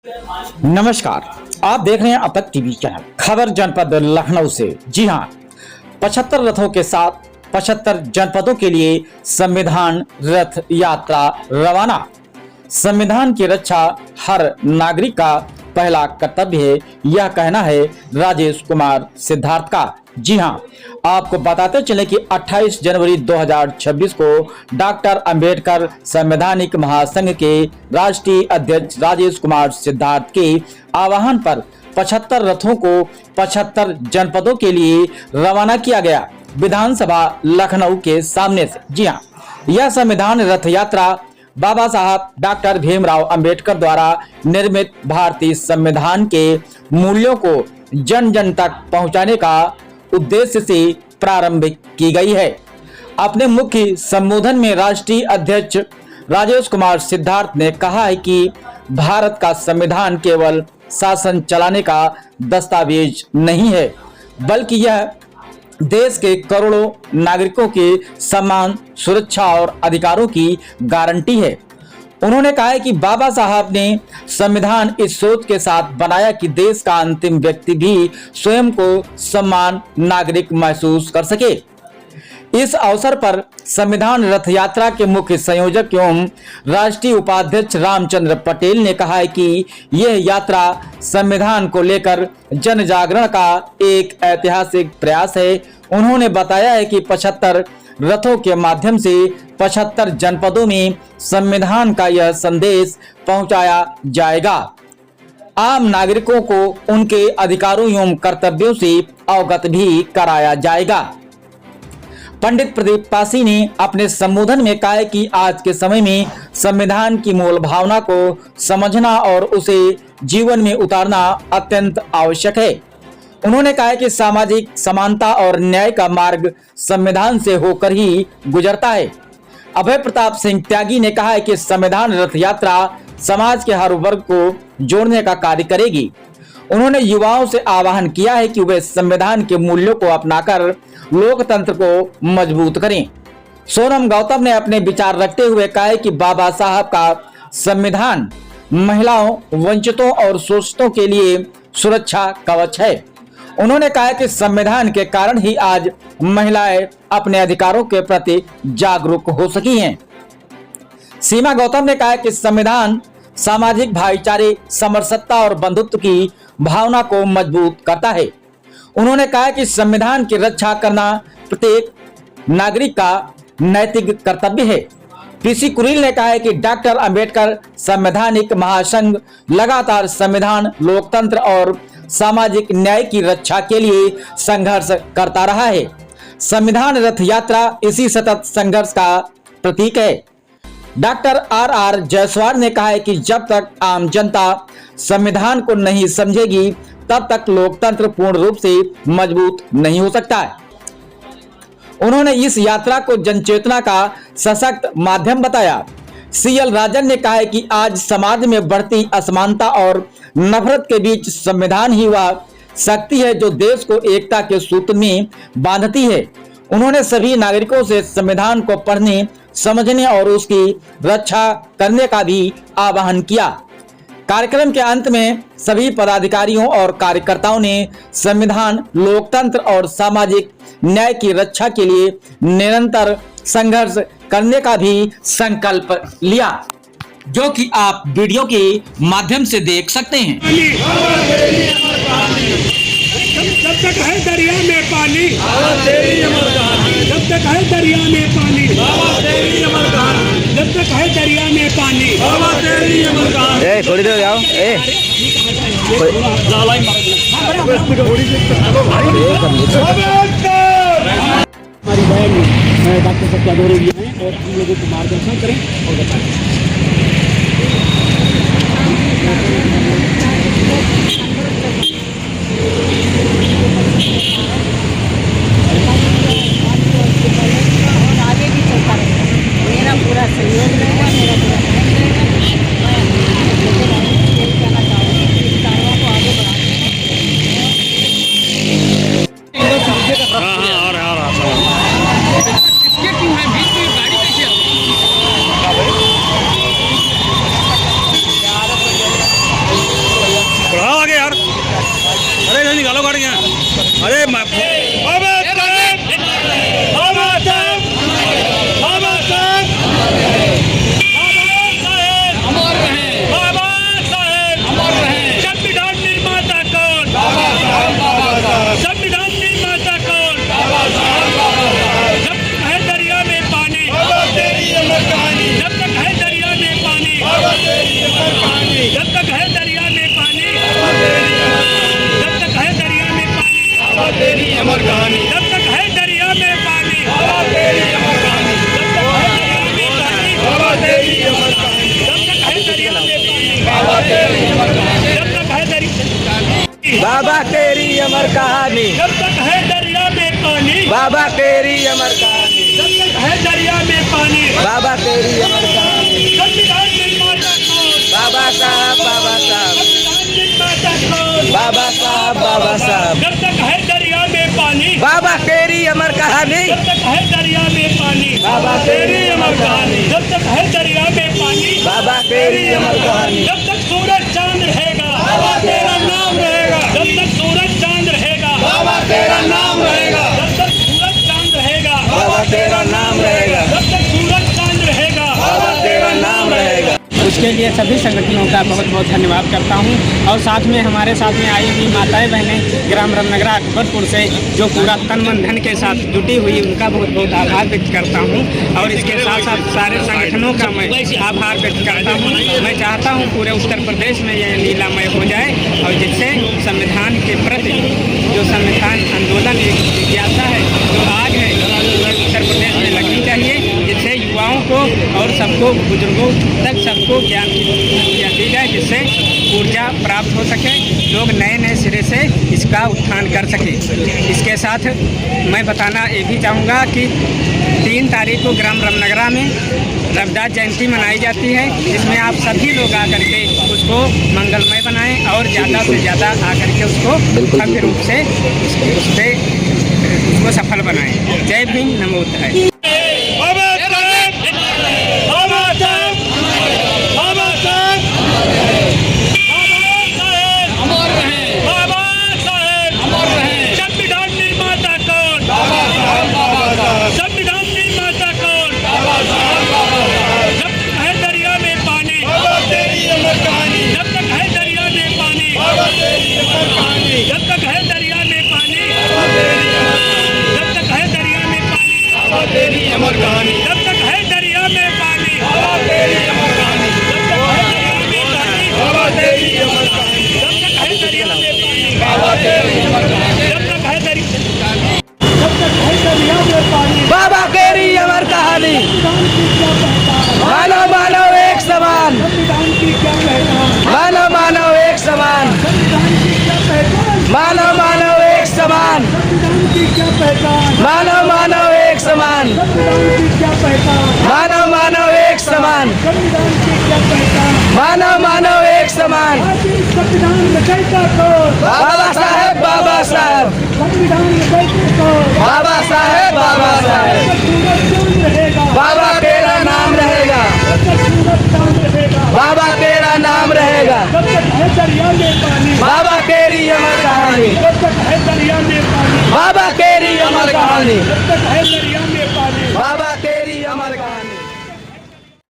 नमस्कार, आप देख रहे हैं अब तक टीवी चैनल खबर जनपद लखनऊ से। जी हां, 75 रथों के साथ 75 जनपदों के लिए संविधान रथ यात्रा रवाना। संविधान की रक्षा हर नागरिक का पहला कर्तव्य है, यह कहना है राजेश कुमार सिद्धार्थ का। जी हां, आपको बताते चले कि 28 जनवरी 2026 को डॉक्टर अंबेडकर संवैधानिक महासंघ के राष्ट्रीय अध्यक्ष राजेश कुमार सिद्धार्थ के आह्वान पर 75 रथों को 75 जनपदों के लिए रवाना किया गया विधानसभा लखनऊ के सामने से। जी हां, यह संविधान रथ यात्रा बाबा साहब डॉक्टर भीमराव अंबेडकर द्वारा निर्मित भारतीय संविधान के मूल्यों को जन जन तक पहुंचाने का उद्देश्य से प्रारंभ की गई है। अपने मुख्य संबोधन में राष्ट्रीय अध्यक्ष राजेश कुमार सिद्धार्थ ने कहा है कि भारत का संविधान केवल शासन चलाने का दस्तावेज नहीं है, बल्कि यह देश के करोड़ों नागरिकों के सम्मान, सुरक्षा और अधिकारों की गारंटी है। उन्होंने कहा है कि बाबा साहब ने संविधान इस सोच के साथ बनाया कि देश का अंतिम व्यक्ति भी स्वयं को सम्मान नागरिक महसूस कर सके। इस अवसर पर संविधान रथ यात्रा के मुख्य संयोजक एवं राष्ट्रीय उपाध्यक्ष रामचंद्र पटेल ने कहा है कि यह यात्रा संविधान को लेकर जन जागरण का एक ऐतिहासिक प्रयास है। उन्होंने बताया है कि 75 रथों के माध्यम से 75 जनपदों में संविधान का यह संदेश पहुंचाया जाएगा। आम नागरिकों को उनके अधिकारों एवं कर्तव्यों से अवगत भी कराया जाएगा। पंडित प्रदीप पासी ने अपने संबोधन में कहा कि आज के समय में संविधान की मूल भावना को समझना और उसे जीवन में उतारना अत्यंत आवश्यक है। उन्होंने कहा कि सामाजिक समानता और न्याय का मार्ग संविधान से होकर ही गुजरता है। अभय प्रताप सिंह त्यागी ने कहा है कि संविधान रथ यात्रा समाज के हर वर्ग को जोड़ने का कार्य करेगी। उन्होंने युवाओं से आह्वान किया है कि वे संविधान के मूल्यों को अपनाकर लोकतंत्र को मजबूत करें। सोनम गौतम ने अपने विचार रखते हुए कहा है कि बाबा साहब का संविधान महिलाओं, वंचितों और शोषितों के लिए सुरक्षा कवच है। उन्होंने कहा कि संविधान के कारण ही आज महिलाएं अपने अधिकारों के प्रति जागरूक हो सकी हैं। सीमा गौतम ने कहा कि संविधान सामाजिक भाईचारे, समरसत्ता और बंधुत्व की भावना को मजबूत करता है। उन्होंने कहा कि संविधान की रक्षा करना प्रत्येक नागरिक का नैतिक कर्तव्य है। पीसी कुरील ने कहा है कि डॉक्टर अंबेडकर संवैधानिक महासंघ लगातार संविधान, लोकतंत्र और सामाजिक न्याय की रक्षा के लिए संघर्ष करता रहा है। संविधान रथ यात्रा इसी सतत संघर्ष का प्रतीक है। डॉक्टर आर जायसवाल ने कहा है कि जब तक आम जनता संविधान को नहीं समझेगी तब तक लोकतंत्र पूर्ण रूप से मजबूत नहीं हो सकता है। उन्होंने इस यात्रा को जनचेतना का सशक्त माध्यम बताया। सीएल राजन ने कहा है कि आज समाज में बढ़ती असमानता और नफरत के बीच संविधान ही वह शक्ति है जो देश को एकता के सूत्र में बांधती है। उन्होंने सभी नागरिकों से संविधान को पढ़ने, समझने और उसकी रक्षा करने का भी आह्वान किया। कार्यक्रम के अंत में सभी पदाधिकारियों और कार्यकर्ताओं ने संविधान, लोकतंत्र और सामाजिक न्याय की रक्षा के लिए निरंतर संघर्ष करने का भी संकल्प लिया, जो कि आप वीडियो के माध्यम से देख सकते हैं। जब तक है दरिया में पानी, जब तक है दरिया में पानी, जब तक है दरिया में पानी, थोड़ी देर जाओ। हमारी बहन डॉक्टर सत्या दौरे लिए हैं और हम लोगों को मार्गदर्शन करें और बताएं। और आगे भी चलता रहेगा। मेरा पूरा सहयोग रहेगा, मेरा पूरा टाइम रहेगा। मैं यही कहना चाहूँगी कि इस कार्यों को आगे बढ़ाते हैं। निकालो गाड़ियाँ। अरे बाबा साहब, बाबा साहब, बाबा साहब, अमर रहे, बाबा साहब, अमर रहे। संविधान निर्माता कौन? बाबा साहब, संविधान निर्माता कौन? बाबा साहब। जब तक है दरिया में पानी, बाबा तेरी अमर कहानी, जब तक है दरिया में पानी, बाबा तेरी अमर कहानी, जब तक है दरिया में पानी, बाबा तेरी अमर कहानी, जब तक है दरिया में पानी, बाबा तेरी अमर कहानी, जब तक है दरिया में पानी, बाबा तेरी अमर कहानी, जब तक है दरिया में पानी, बाबा तेरी अमर कहानी, जब तक है दरिया में पानी, बाबा तेरी अमर कहानी, जब तक है दरिया बाबा तेरी अमर कहानी, जब तक है दरिया में पानी, बाबा तेरी अमर कहानी, जब तक है दरिया में पानी, बाबा तेरी अमर कहानी। संविधान निर्माता कौन? बाबा साहब, बाबा साहब, संविधान निर्माता कौन? बाबा साहब, बाबा साहब। जब तक है दरिया में पानी, बाबा तेरी अमर कहानी, जब तक है दरिया में पानी, बाबा तेरी अमर कहानी, जब तक है दरिया में पानी, बाबा तेरी अमर कहानी, जब तक सूरज चांद रहेगा, बाबा तेरा नाम रहेगा, जब तक सूरज चांद रहेगा, बाबा तेरा नाम रहेगा, जब तक सूरज चांद रहेगा, बाबा तेरा नाम रहेगा, जब तक सूरज चांद रहेगा, बाबा तेरा नाम रहेगा। उसके लिए सभी संगठनों का बहुत बहुत धन्यवाद करता हूं और साथ में हमारे साथ में आई हुई माताएं बहनें ग्राम रामनगरा अकबरपुर से जो पूरा तन मन धन के साथ जुटी हुई उनका बहुत बहुत आभार व्यक्त करता हूं और इसके साथ साथ सारे संगठनों का मैं आभार व्यक्त करता हूं। मैं चाहता हूं पूरे उत्तर प्रदेश में यह लीलामय हो जाए और जिससे संविधान के प्रति जो संविधान आंदोलन एक जिज्ञासा है जो आग है उत्तर प्रदेश में लगनी चाहिए, जिससे युवाओं को और सबको बुजुर्गों तक सबको ज्ञान दी जाए, जिससे ऊर्जा प्राप्त हो सके, लोग नए नए सिरे से इसका उत्थान कर सकें। इसके साथ मैं बताना ये भी चाहूँगा कि 3 तारीख को ग्राम रामनगरा में रविदास जयंती मनाई जाती है, जिसमें आप सभी लोग आकर के उसको मंगलमय बनाएं और ज़्यादा से ज़्यादा आकर के उसको भव्य रूप से उसको सफल बनाएं। जय भीम, नमो बुद्धाय। बाबा साहब, बाबा साहब, बाबा साहब, बाबा साहब, अमर रहे, बाबा साहब, अमर रहे। संविधान निर्माता कौन? बाबा साहब, बाबा साहब, संविधान निर्माता कौन? बाबा साहब, बाबा साहब। जब तक है दरिया में पानी, बाबा तेरी अमर कहानी, जब तक है दरिया में पानी, बाबा तेरी अमर कहानी, जब तक है दरिया में पानी, बाबा तेरी अमर कहानी, जब तक है दरिया में पानी, बाबा तेरी अमर कहानी, जब तक है दरिया में पानी, बाबा तेरी अमर कहानी, जब तक है दरिया में पानी, बाबा तेरी अमर कहानी, जब तक है दरिया में पानी, बाबा तेरी अमर कहानी, जब तक है दरिया में पानी, बाबा तेरी अमर कहानी। मानव मानव एक समान, संविधान की क्या पहचान, मानव मानव एक समान, संविधान की क्या पहचान, मानव मानव एक समान, संविधान की क्या पहचान, मानव मानव एक समान, संविधान की क्या पहचान, मानव मानव एक समान, संविधान की क्या पहचान। मानव मानव एक समान। आज इस संविधान रचयिता को, बाबा साहेब, बाबा साहेब, संविधान रचयिता को बाबा साहेब, बाबा साहेब। सूरज चांद रहेगा, बाबा तेरा नाम रहेगा, जब तक सूरज चांद रहेगा, बाबा तेरा नाम रहेगा, जब तक है दरिया में पानी, बाबा तेरी अमर कहानी, जब तक है दरिया में पानी, बाबा तेरी अमर कहानी, जब तक